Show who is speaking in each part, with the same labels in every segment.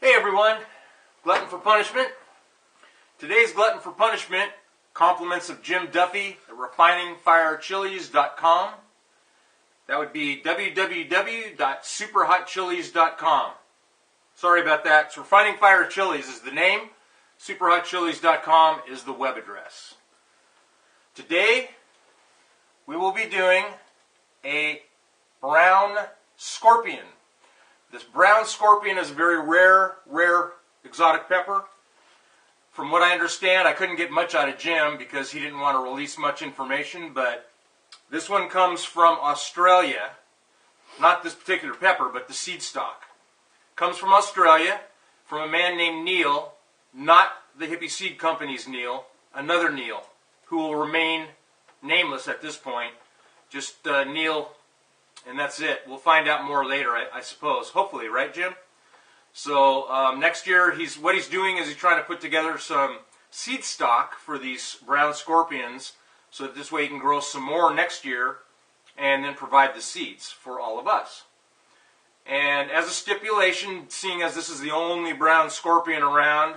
Speaker 1: Hey everyone, Glutton for Punishment. Today's Glutton for Punishment, compliments of Jim Duffy at refiningfirechilies.com. That would be www.superhotchilies.com. Sorry about that. It's Refining Fire Chilies is the name. Superhotchilies.com is the web address. Today, we will be doing a brown scorpion. This brown scorpion is a very rare exotic pepper. From what I understand, I couldn't get much out of Jim because he didn't want to release much information, but this one comes from Australia. Not this particular pepper, but the seed stock. Comes from Australia, from a man named Neil, not the Hippie Seed Company's Neil, another Neil, who will remain nameless at this point. Just Neil, and that's it. We'll find out more later, I suppose. Hopefully, right, Jim? So next year, what he's doing is he's trying to put together some seed stock for these brown scorpions, so that this way he can grow some more next year, and then provide the seeds for all of us. And as a stipulation, seeing as this is the only brown scorpion around,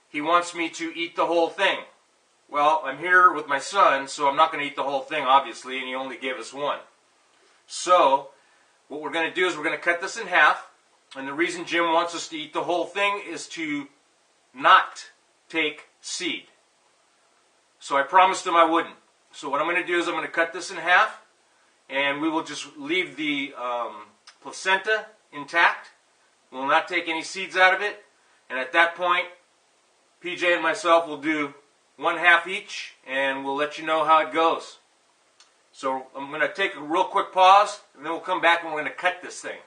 Speaker 1: he wants me to eat the whole thing. Well, I'm here with my son, so I'm not going to eat the whole thing, obviously, and he only gave us one. So, what we're going to do is we're going to cut this in half, and the reason Jim wants us to eat the whole thing is to not take seed. So I promised him I wouldn't. So what I'm going to do is I'm going to cut this in half, and we will just leave the placenta intact. We'll not take any seeds out of it, and at that point, PJ and myself will do one half each, and we'll let you know how it goes. So I'm going to take a real quick pause, and then we'll come back and we're going to cut this thing.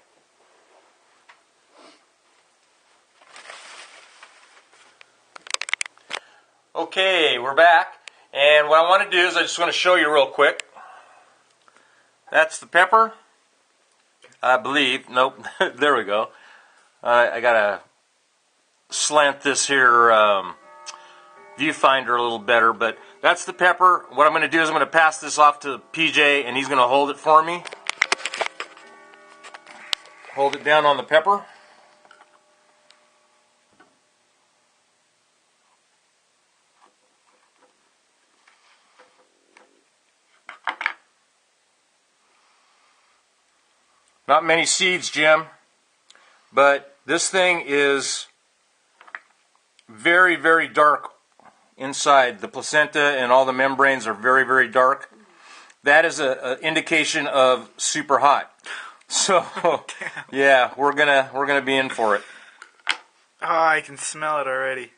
Speaker 1: Okay, we're back, and what I want to do is I just want to show you real quick. That's the pepper, I believe. Nope, there we go. I got to slant this here viewfinder a little better, but that's the pepper. What I'm going to do is I'm going to pass this off to PJ, and he's going to hold it for me. Hold it down on the pepper. Not many seeds, Jim, but this thing is very, very dark inside. The placenta and all the membranes are very, very dark. That is an indication of super hot. So, yeah, we're gonna be in for it.
Speaker 2: Oh, I can smell it already.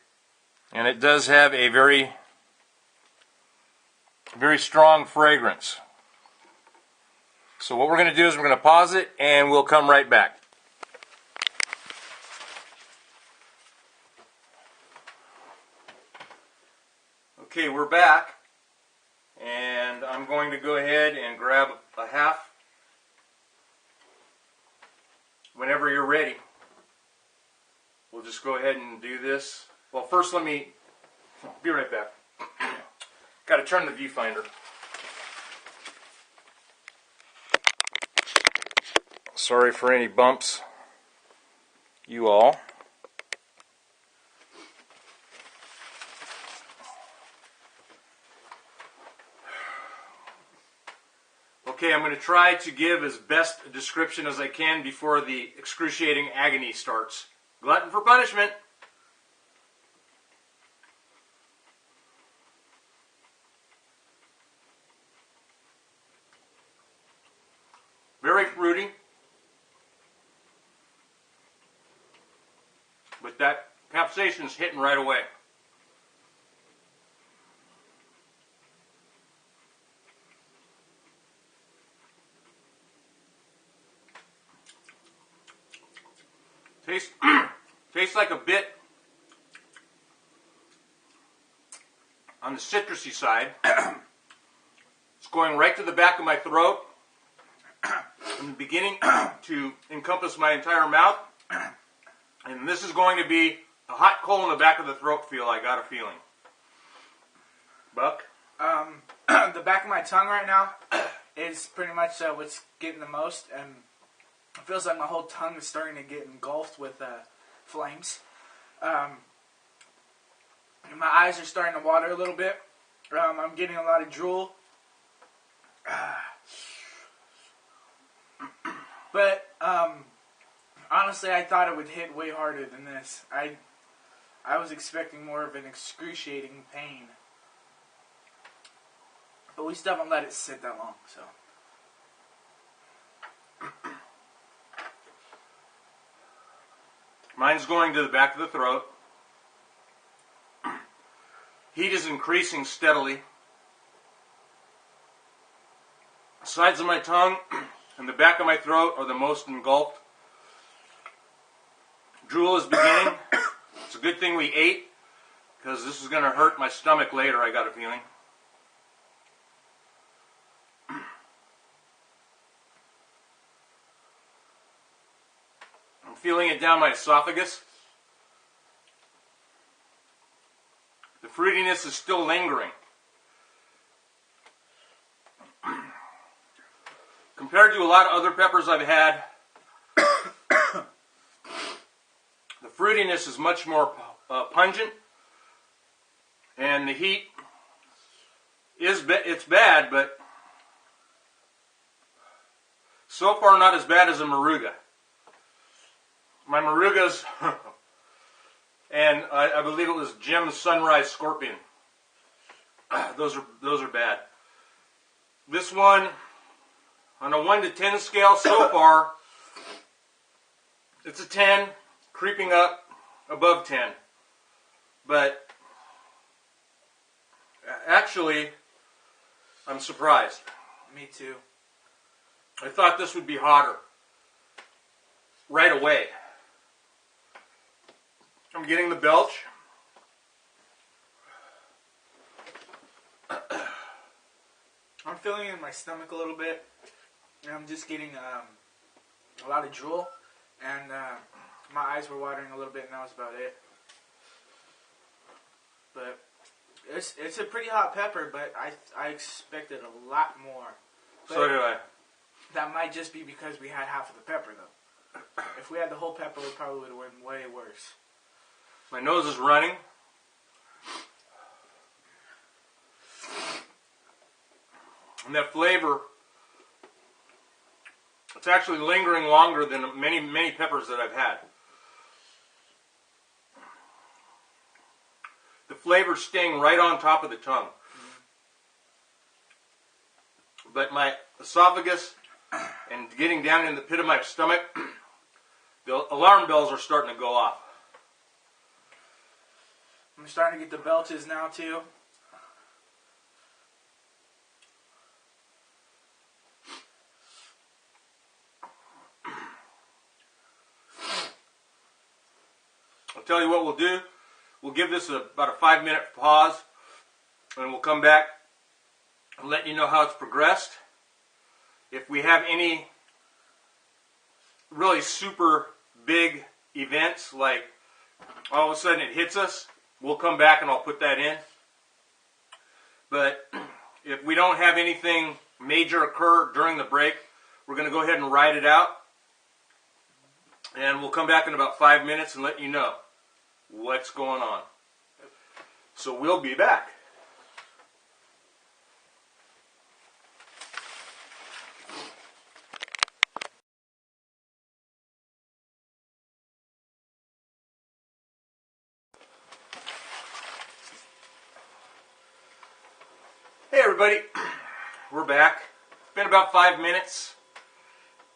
Speaker 1: And it does have a very, very strong fragrance. So what we're going to do is we're going to pause it, and we'll come right back. Okay, we're back, and I'm going to go ahead and grab a half whenever you're ready. We'll just go ahead and do this. Well, first let me be right back. Got to turn the viewfinder. Sorry for any bumps, you all. Okay, I'm going to try to give as best a description as I can before the excruciating agony starts. Glutton for punishment. Very fruity. But that capsaicin is hitting right away. Tastes like a bit on the citrusy side. It's going right to the back of my throat from the beginning to encompass my entire mouth. And this is going to be a hot coal in the back of the throat feel, I got a feeling. Buck?
Speaker 2: The back of my tongue right now is pretty much what's getting the most, and it feels like my whole tongue is starting to get engulfed with flames. My eyes are starting to water a little bit. I'm getting a lot of drool. But honestly, I thought it would hit way harder than this. I was expecting more of an excruciating pain. But we still haven't let it sit that long, so.
Speaker 1: Mine's going to the back of the throat. Heat is increasing steadily. The sides of my tongue and the back of my throat are the most engulfed. Drool is beginning. It's a good thing we ate, because this is going to hurt my stomach later, I got a feeling. I'm feeling it down my esophagus. The fruitiness is still lingering. Compared to a lot of other peppers I've had, the fruitiness is much more pungent, and the heat it's bad, but so far not as bad as a Moruga. My Morugas, and I believe it was Jim's Sunrise Scorpion. Those are bad. This one, on a 1 to 10 scale so far, it's a 10, creeping up above 10. But actually, I'm surprised.
Speaker 2: Me too.
Speaker 1: I thought this would be hotter right away. I'm getting the belch.
Speaker 2: I'm feeling it in my stomach a little bit. And I'm just getting a lot of drool. And my eyes were watering a little bit, and that was about it. But it's a pretty hot pepper, but I expected a lot more. But
Speaker 1: So did I.
Speaker 2: that might just be because we had half of the pepper, though. If we had the whole pepper, it probably would have been way worse.
Speaker 1: My nose is running. And that flavor, it's actually lingering longer than many peppers that I've had. The flavor's staying right on top of the tongue. But my esophagus and getting down in the pit of my stomach, the alarm bells are starting to go off.
Speaker 2: I'm starting to get the belches now, too.
Speaker 1: I'll tell you what we'll do. We'll give this about a 5-minute pause, and we'll come back and let you know how it's progressed. If we have any really super big events, like all of a sudden it hits us, we'll come back and I'll put that in. But if we don't have anything major occur during the break, we're going to go ahead and ride it out. And we'll come back in about 5 minutes and let you know what's going on. So we'll be back. Hey everybody, we're back. It's been about 5 minutes.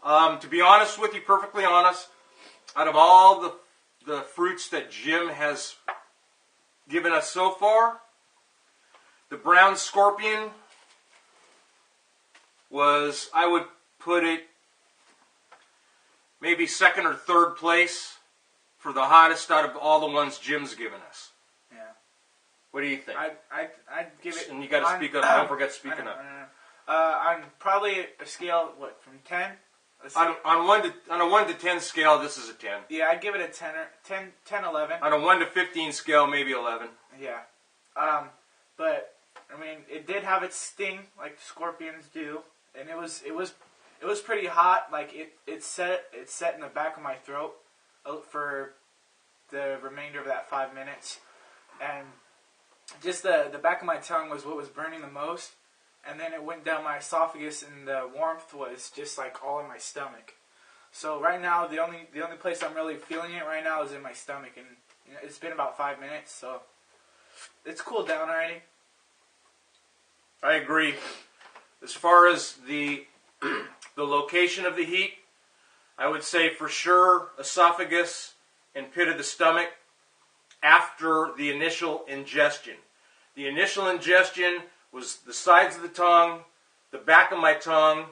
Speaker 1: To be honest with you, perfectly honest, out of all the fruits that Jim has given us so far, the brown scorpion was, I would put it maybe second or third place for the hottest out of all the ones Jim's given us.
Speaker 2: Yeah.
Speaker 1: What do you think?
Speaker 2: I'd give it...
Speaker 1: And you got to speak up. Don't forget speaking up.
Speaker 2: On probably a scale, what, from 10?
Speaker 1: On a 1 to 10 scale, this is a 10.
Speaker 2: Yeah, I'd give it a 10, 11.
Speaker 1: On a 1 to 15 scale, maybe 11.
Speaker 2: Yeah. But I mean, it did have its sting, like scorpions do, and it was pretty hot. Like it set in the back of my throat for the remainder of that 5 minutes, and just the back of my tongue was what was burning the most, and then it went down my esophagus, and the warmth was just like all in my stomach. So right now, the only place I'm really feeling it right now is in my stomach, and you know, it's been about 5 minutes, so it's cooled down already.
Speaker 1: I agree. As far as the location of the heat, I would say for sure esophagus and pit of the stomach after the initial ingestion. The initial ingestion was the sides of the tongue, the back of my tongue,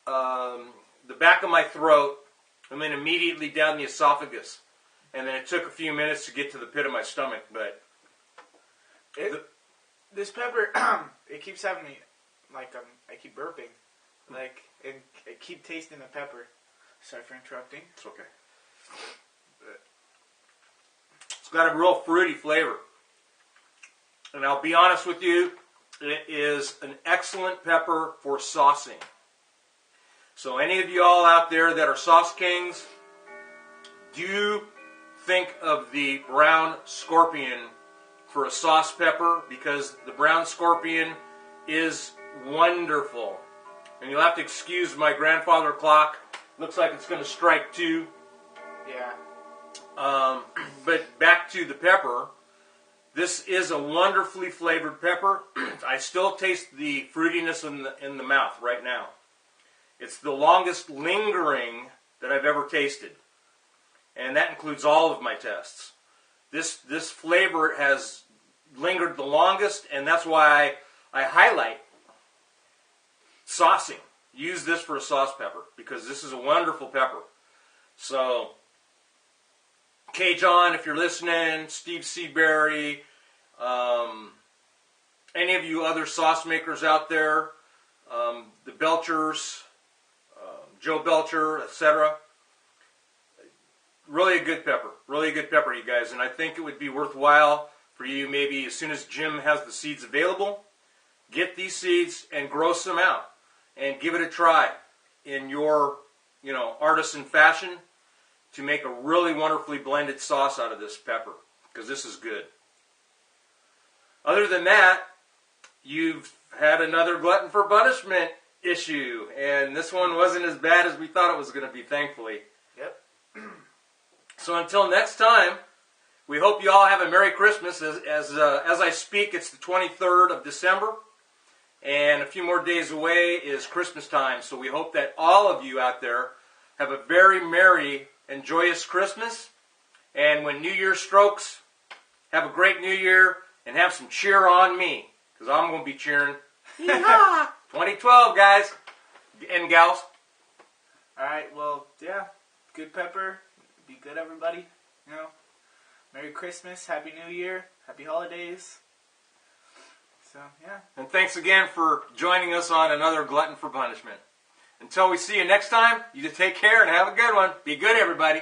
Speaker 1: the back of my throat, and then immediately down the esophagus. And then it took a few minutes to get to the pit of my stomach. But
Speaker 2: this pepper, it keeps having me, like, I keep burping. Like, and I keep tasting the pepper. Sorry for interrupting.
Speaker 1: It's okay. It's got a real fruity flavor. And I'll be honest with you, it is an excellent pepper for saucing. So any of you all out there that are sauce kings, do think of the brown scorpion for a sauce pepper, because the brown scorpion is wonderful. And you'll have to excuse my grandfather clock. Looks like it's going to strike 2.
Speaker 2: Yeah.
Speaker 1: But back to the pepper. This is a wonderfully flavored pepper. I still taste the fruitiness in the mouth right now. It's the longest lingering that I've ever tasted. And that includes all of my tests. This flavor has lingered the longest, and that's why I highlight saucing. Use this for a sauce pepper, because this is a wonderful pepper. So, K-John, if you're listening, Steve Seaberry, any of you other sauce makers out there, the Belchers, Joe Belcher, etc. Really a good pepper. Really a good pepper, you guys. And I think it would be worthwhile for you, maybe as soon as Jim has the seeds available, get these seeds and grow some out. And give it a try in your, artisan fashion to make a really wonderfully blended sauce out of this pepper, because this is good. Other than that, you've had another glutton for punishment issue, and this one wasn't as bad as we thought it was going to be, thankfully.
Speaker 2: Yep.
Speaker 1: So until next time, we hope you all have a Merry Christmas. As I speak, it's the 23rd of December. And a few more days away is Christmas time. So we hope that all of you out there have a very merry and joyous Christmas. And when New Year strokes, have a great New Year and have some cheer on me, because I'm going to be cheering. 2012, guys and gals.
Speaker 2: All right, well, yeah, good pepper. Be good, everybody. Merry Christmas, Happy New Year, Happy Holidays. So, yeah.
Speaker 1: And thanks again for joining us on another Glutton for Punishment. Until we see you next time, you just take care and have a good one. Be good, everybody.